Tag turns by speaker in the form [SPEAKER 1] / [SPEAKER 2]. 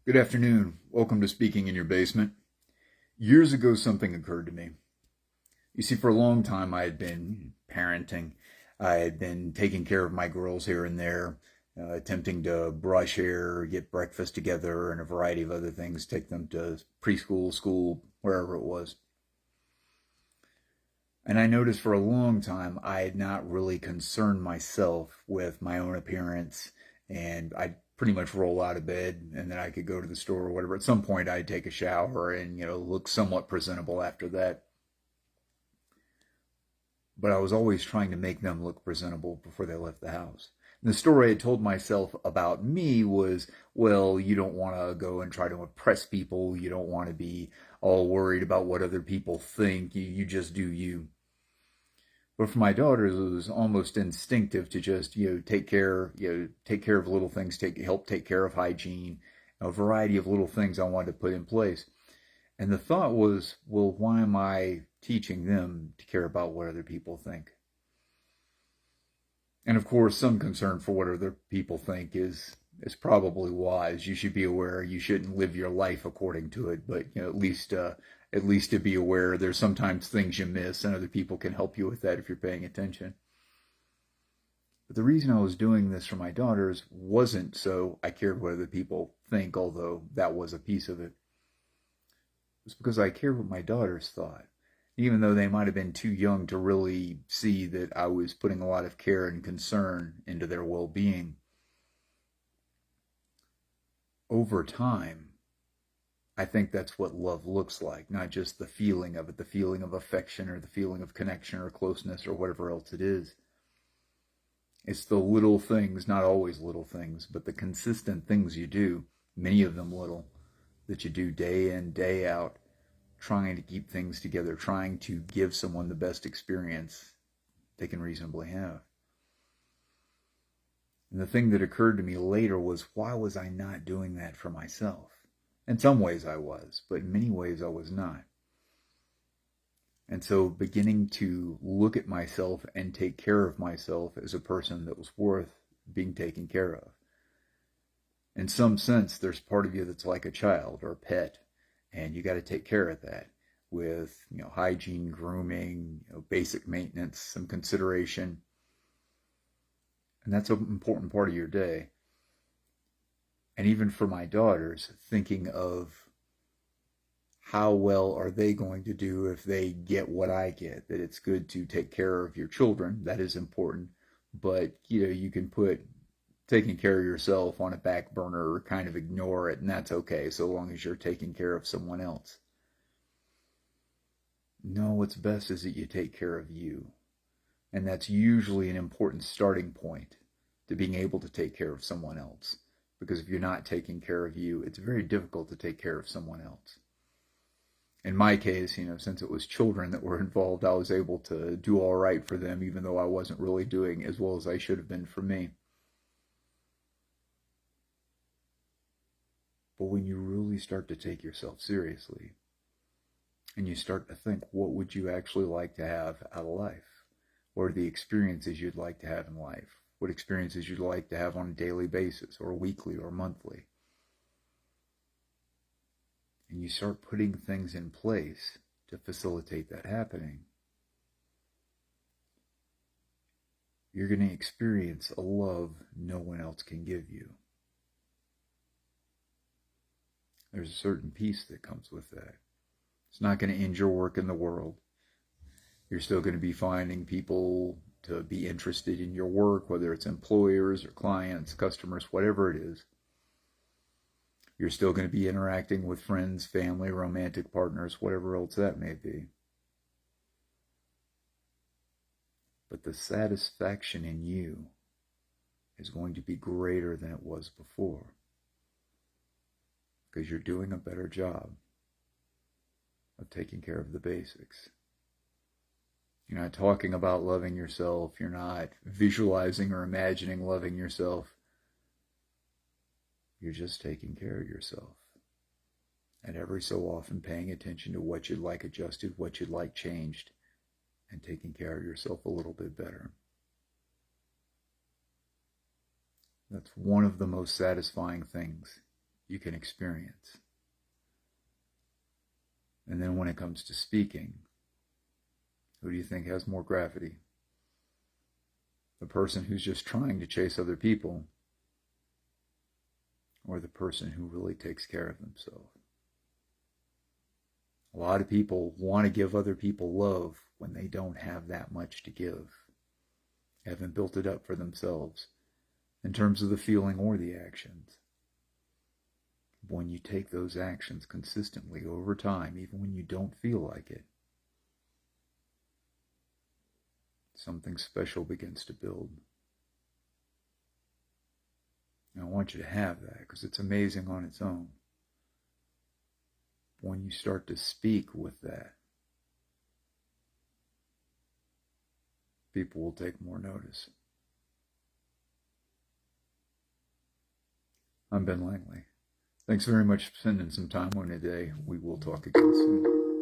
[SPEAKER 1] Good afternoon. Welcome to Speaking in Your Basement. Years ago, something occurred to me. You see, for a long time, I had been parenting. I had been taking care of my girls here and there, attempting to brush hair, get breakfast together, and a variety of other things, take them to preschool, school, wherever it was. And I noticed for a long time I had not really concerned myself with my own appearance, and I'd pretty much roll out of bed and then I could go to the store or whatever. At some point I'd take a shower and, look somewhat presentable after that. But I was always trying to make them look presentable before they left the house. And the story I told myself about me was, well, you don't want to go and try to impress people. You don't want to be all worried about what other people think. You just do you. But for my daughters, it was almost instinctive to just, take care of little things, help take care of hygiene, a variety of little things I wanted to put in place. And the thought was, well, why am I teaching them to care about what other people think? And of course, some concern for what other people think is probably wise. You should be aware you shouldn't live your life according to it, but at least to be aware there's sometimes things you miss, and other people can help you with that if you're paying attention. But the reason I was doing this for my daughters wasn't so I cared what other people think, although that was a piece of it. It was because I cared what my daughters thought, even though they might have been too young to really see that I was putting a lot of care and concern into their well-being. Over time, I think that's what love looks like, not just the feeling of it, the feeling of affection or the feeling of connection or closeness or whatever else it is. It's the little things, not always little things, but the consistent things you do, many of them little, that you do day in, day out, trying to keep things together, trying to give someone the best experience they can reasonably have. And the thing that occurred to me later was, why was I not doing that for myself? In some ways I was, but in many ways I was not. And so beginning to look at myself and take care of myself as a person that was worth being taken care of. In some sense, there's part of you that's like a child or a pet, and you got to take care of that with, hygiene, grooming, basic maintenance, some consideration. And that's an important part of your day. And even for my daughters, thinking of how well are they going to do if they get what I get, that it's good to take care of your children. That is important. But, you can put taking care of yourself on a back burner or kind of ignore it, and that's okay so long as you're taking care of someone else. No, what's best is that you take care of you. And that's usually an important starting point to being able to take care of someone else. Because if you're not taking care of you, it's very difficult to take care of someone else. In my case, since it was children that were involved, I was able to do all right for them, even though I wasn't really doing as well as I should have been for me. But when you really start to take yourself seriously, and you start to think, what would you actually like to have out of life? What are the experiences you'd like to have in life? What experiences you'd like to have on a daily basis or weekly or monthly? And you start putting things in place to facilitate that happening. You're going to experience a love no one else can give you. There's a certain peace that comes with that. It's not going to end your work in the world. You're still going to be finding people to be interested in your work, whether it's employers or clients, customers, whatever it is. You're still going to be interacting with friends, family, romantic partners, whatever else that may be. But the satisfaction in you is going to be greater than it was before, because you're doing a better job of taking care of the basics. You're not talking about loving yourself. You're not visualizing or imagining loving yourself. You're just taking care of yourself. And every so often paying attention to what you'd like adjusted, what you'd like changed, and taking care of yourself a little bit better. That's one of the most satisfying things you can experience. And then when it comes to speaking, who do you think has more gravity? The person who's just trying to chase other people, or the person who really takes care of themselves? A lot of people want to give other people love when they don't have that much to give. They haven't built it up for themselves in terms of the feeling or the actions. When you take those actions consistently over time, even when you don't feel like it, something special begins to build. And I want you to have that because it's amazing on its own. When you start to speak with that, people will take more notice. I'm Ben Langley. Thanks very much for spending some time on it today. We will talk again soon.